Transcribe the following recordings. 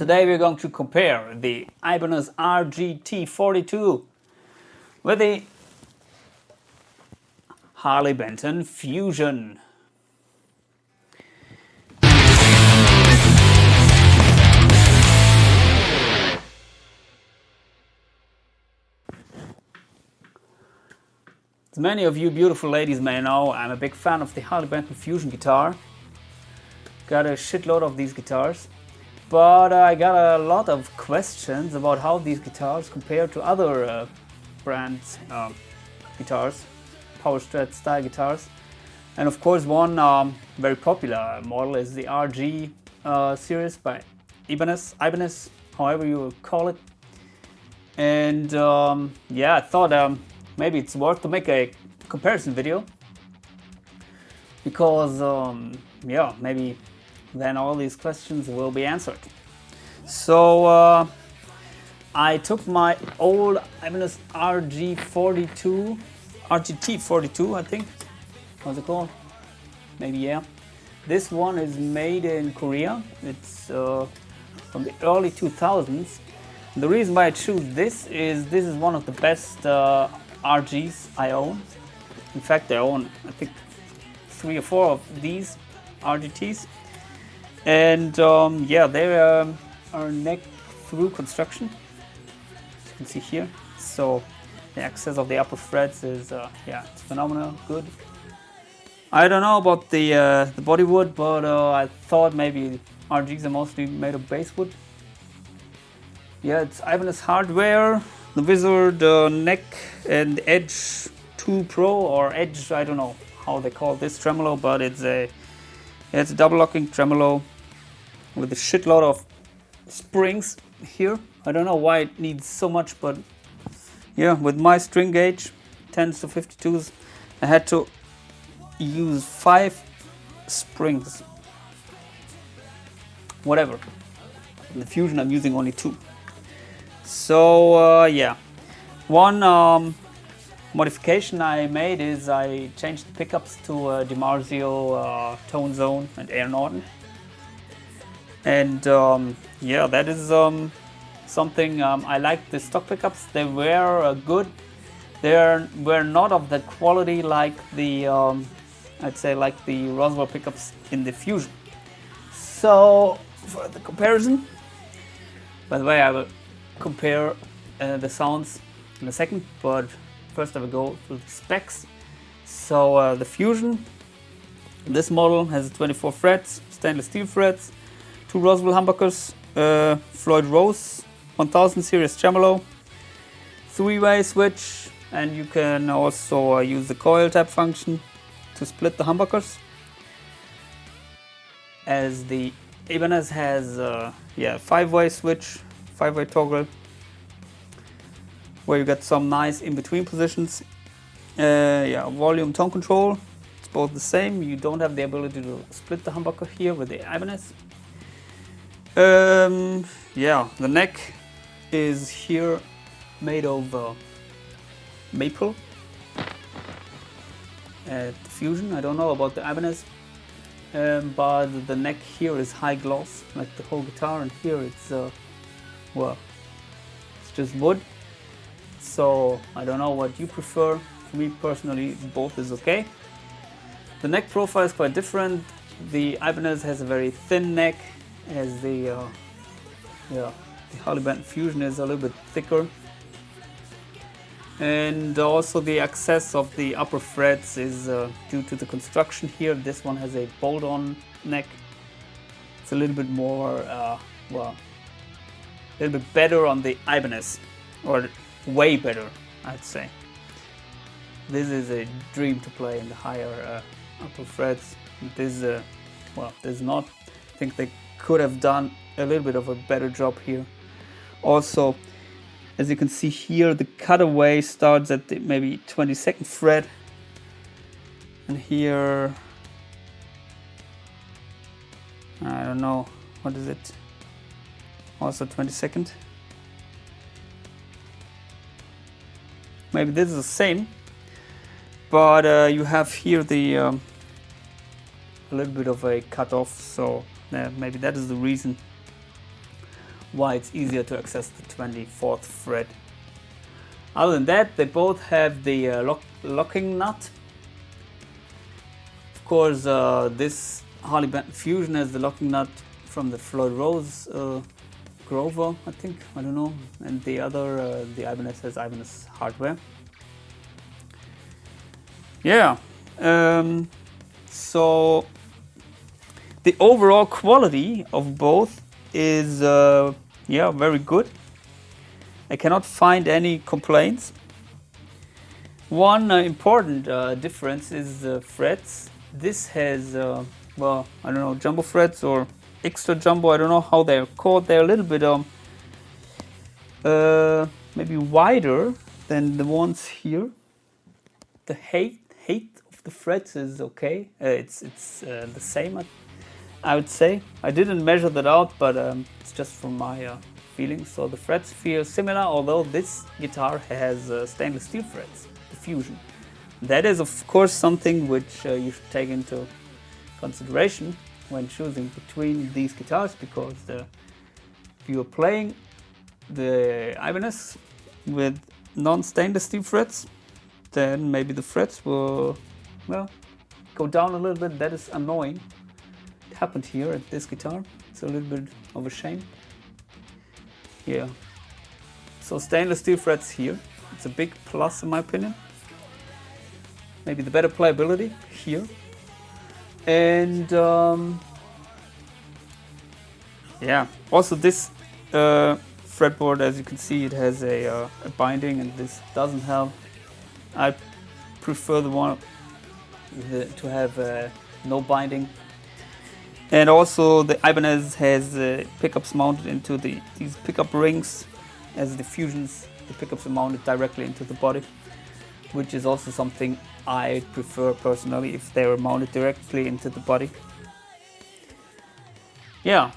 Today we're going to compare the Ibanez RGT 42 with the Harley Benton Fusion. As many of you beautiful ladies may know, I'm a big fan of the Harley Benton Fusion guitar. Got a shitload of these guitars. But I got a lot of questions about how these guitars compare to other brands' guitars, power strat style guitars. And of course one very popular model is the RG series by Ibanez, however you call it. And yeah, I thought maybe it's worth to make a comparison video. Because yeah, maybe then all these questions will be answered. So I took my old Ibanez RGT 42, I think. What's it called? Maybe, yeah. This one is made in Korea. It's from the early 2000s. The reason why I choose this is one of the best RGs I own. In fact, I own, I think, 3 or 4 of these RGTs. And yeah, they are neck through construction, as you can see here. So the access of the upper frets is yeah, it's phenomenal, good. I don't know about the bodywood, but I thought maybe RGs are mostly made of basswood. Yeah, it's Ibanez hardware. The Wizard neck and Edge 2 Pro or Edge, I don't know how they call this tremolo, but it's a double locking tremolo with a shitload of springs here. I don't know why it needs so much, but yeah, with my string gauge 10s to 52s, I had to use 5 springs. Whatever. In the Fusion I'm using only 2. So yeah, one modification I made is I changed the pickups to DIMarzio Tonezone and Air Norton. And yeah, that is something I like. The stock pickups, they were good. They were not of the quality like the I'd say like the Roswell pickups in the Fusion. So for the comparison, by the way, I will compare the sounds in a second, but first I will go through the specs. So the Fusion, this model has 24 frets, stainless steel frets, 2 Roswell humbuckers, Floyd Rose 1000 series tremolo, 3-way switch, and you can also use the coil tap function to split the humbuckers. As the Ibanez has yeah, 5-way switch, 5-way toggle, where you get some nice in-between positions. Yeah, volume tone control, it's both the same. You don't have the ability to split the humbucker here with the Ibanez. Yeah, the neck is here made of maple. The Fusion, I don't know about the Ibanez, but the neck here is high gloss, like the whole guitar, and here it's well, it's just wood. So I don't know what you prefer. For me personally, both is okay. The neck profile is quite different. The Ibanez has a very thin neck, as the yeah, the Harley Benton Fusion is a little bit thicker. And also the access of the upper frets is due to the construction here. This one has a bolt-on neck. It's a little bit more, well, a little bit better on the Ibanez, or way better, I'd say. This is a dream to play in the higher upper frets. This, well, this is not. I think they could have done a little bit of a better job here. Also, as you can see here, the cutaway starts at the maybe 22nd fret, and here, I don't know, what is it? Also 22nd. Maybe this is the same, but you have here the a little bit of a cut off, so maybe that is the reason. why it's easier to access the 24th fret. Other than that, they both have the locking nut. Of course, this Harley Benton Fusion has the locking nut from the Floyd Rose Grover, I think, I don't know, and the other, the Ibanez has Ibanez hardware. Yeah, so the overall quality of both is yeah, very good. I cannot find any complaints. One important difference is the frets. This has, well, I don't know, jumbo frets or extra jumbo, I don't know how they're called. They're a little bit maybe wider than the ones here. The height of the frets is okay. It's the same, I would say. I didn't measure that out, but it's just from my feeling. So the frets feel similar, although this guitar has stainless steel frets, the Fusion. That is, of course, something which you should take into consideration when choosing between these guitars, because if you're playing the Ibanez with non-stainless steel frets, then maybe the frets will, well, go down a little bit. That is annoying. It happened here at this guitar. It's a little bit of a shame. Yeah. So stainless steel frets here. It's a big plus in my opinion. Maybe the better playability here. And yeah, also this fretboard, as you can see, it has a binding, and this doesn't have. I prefer the one to have no binding. And also the Ibanez has pickups mounted into these pickup rings, as the Fusions, the pickups are mounted directly into the body, which is also something I prefer personally, if they were mounted directly into the body. Yeah,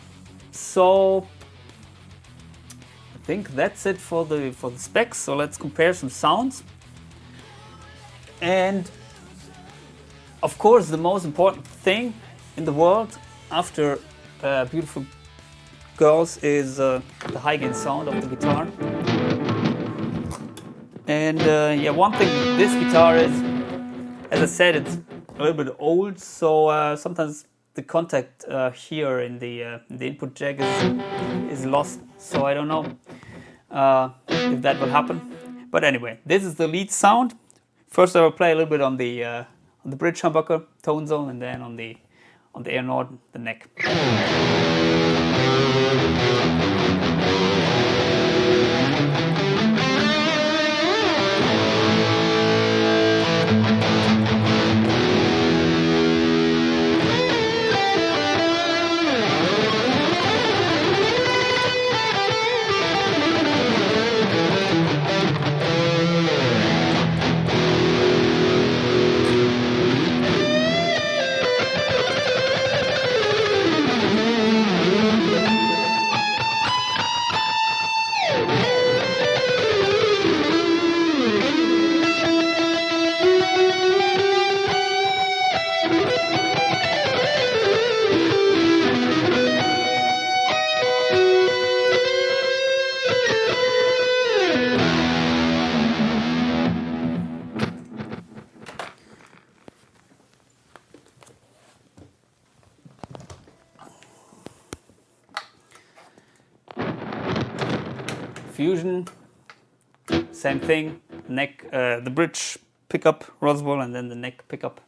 so I think that's it for the specs. So let's compare some sounds. And of course, the most important thing in the world after Beautiful Girls is the high gain sound of the guitar. And yeah, one thing with this guitar is, as I said, it's a little bit old, so sometimes the contact here in the input jack is lost. So I don't know if that will happen. But anyway, this is the lead sound. First, I will play a little bit on the bridge humbucker, Tonezone, and then on the air norton, the neck. Fusion, same thing, neck, the bridge pickup, Roswell, and then the neck pickup.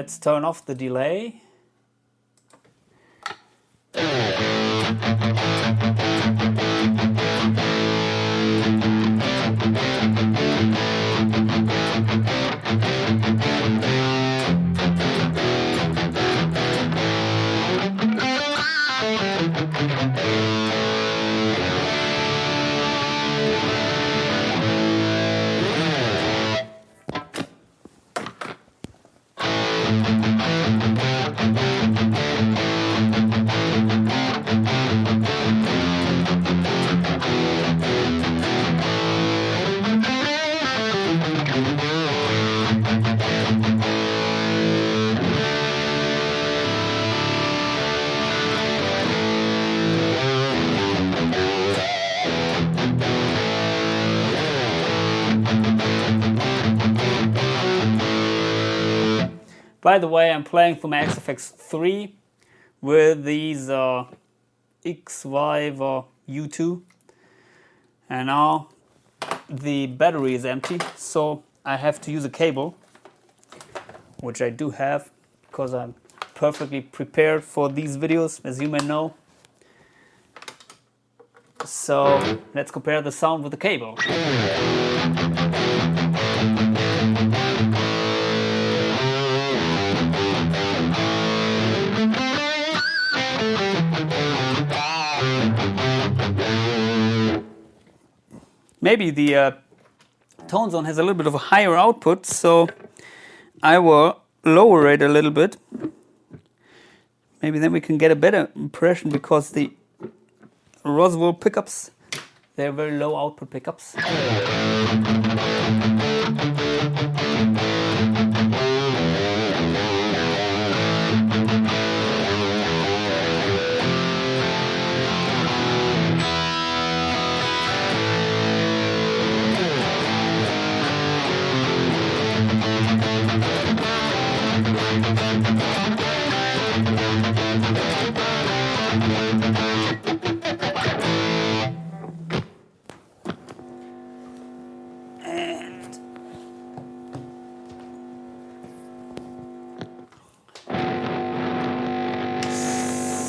let's turn off the delay. By the way, I'm playing for my AxeFx III with these X5 or U2, and now the battery is empty, so I have to use a cable, which I do have because I'm perfectly prepared for these videos, as you may know. So let's compare the sound with the cable. Maybe the Tonezone has a little bit of a higher output, so I will lower it a little bit. Maybe then we can get a better impression, because the Roswell pickups, they're very low output pickups.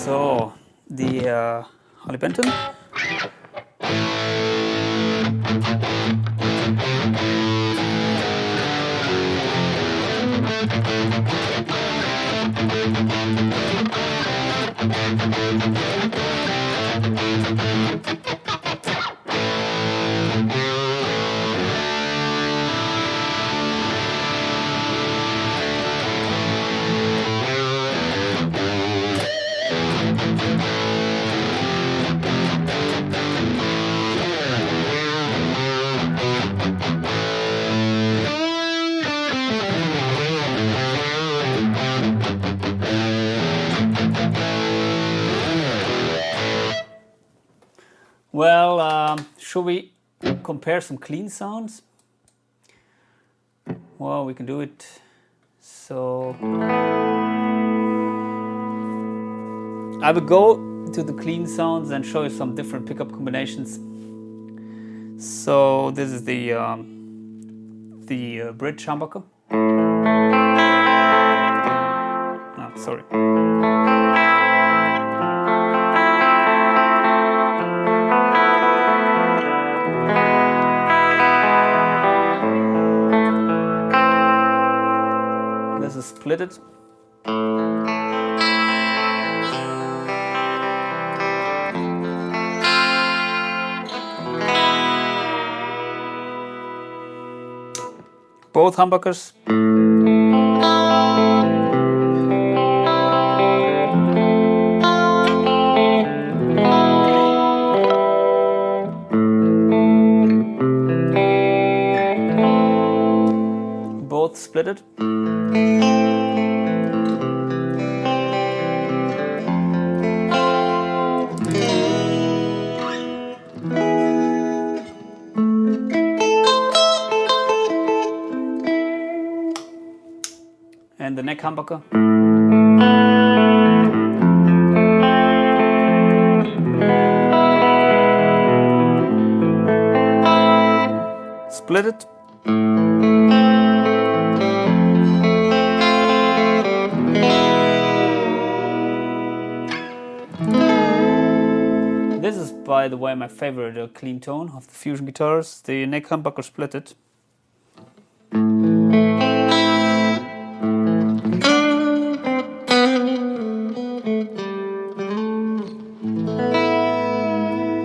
So the Harley Benton. Well, should we compare some clean sounds? Well, we can do it. So I will go to the clean sounds and show you some different pickup combinations. So this is the bridge humbucker. Oh, sorry. Split it. Both humbuckers. Both split it. And the neck humbucker. Split it. by the way, my favorite clean tone of the Fusion guitars, the neck humbucker splitted.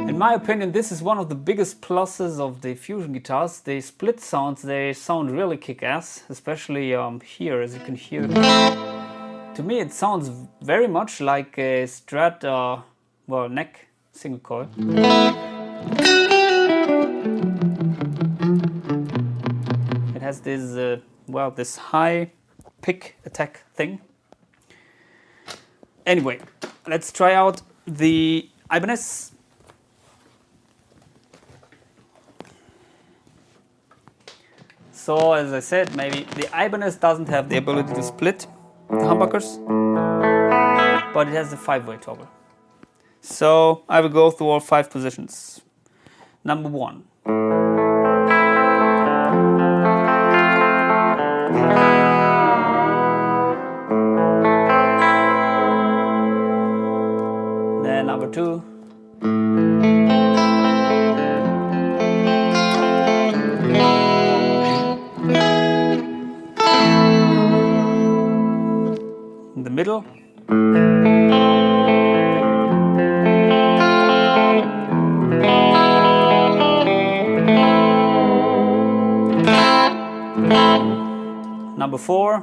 In my opinion, this is one of the biggest pluses of the Fusion guitars. The split sounds, they sound really kick-ass, especially here, as you can hear. To me, it sounds very much like a Strat, well, neck single coil. It has this, well, this high pick attack thing. Anyway, let's try out the Ibanez. So, as I said, maybe the Ibanez doesn't have the ability to split the humbuckers, but it has the 5-way toggle. So, I will go through all 5 positions. Number 1. Then number 2. In the middle. Number 4.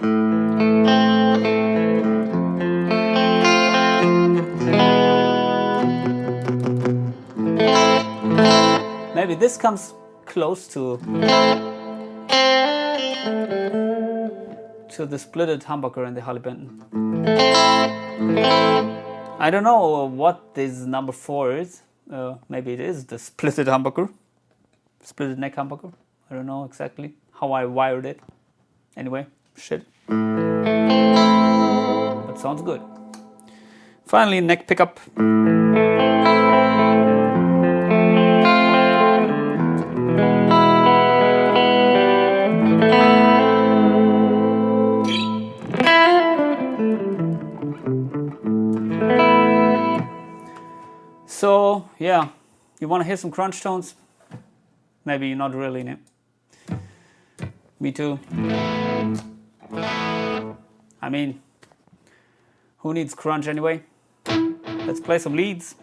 Maybe this comes close to the splitted humbucker in the Harley Benton. I don't know what this number 4 is. Maybe it is the splitted humbucker, splitted neck humbucker. I don't know exactly how I wired it. Anyway, shit. But sounds good. Finally, neck pickup. So, yeah, you want to hear some crunch tones? Maybe not really, no? Me too. I mean, who needs crunch anyway? Let's play some leads.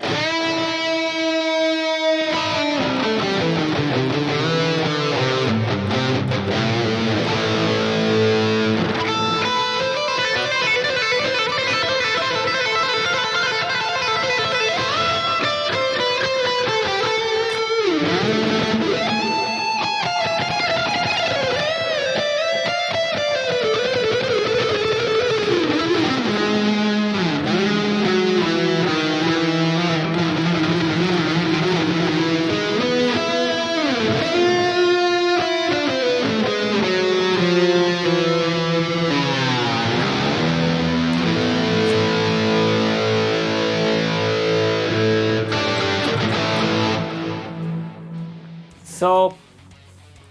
So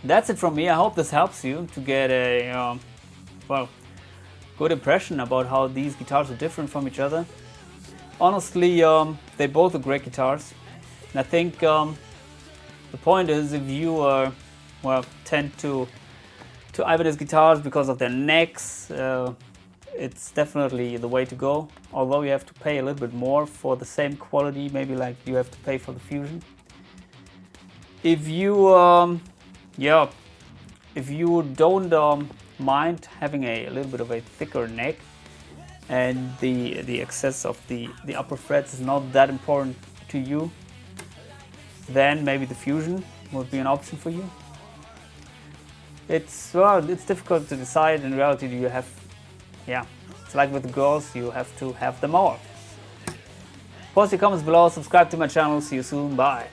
that's it from me. I hope this helps you to get a well, good impression about how these guitars are different from each other. Honestly, they both are great guitars. And I think the point is, if you well, tend to Ibanez guitars because of their necks, it's definitely the way to go. Although you have to pay a little bit more for the same quality, maybe like you have to pay for the Fusion. If you if you don't mind having a little bit of a thicker neck and the excess of the upper frets is not that important to you, then maybe the Fusion would be an option for you. It's difficult to decide. In reality, you have, it's like with the girls, you have to have them all. Post your comments below, subscribe to my channel. See you soon. Bye.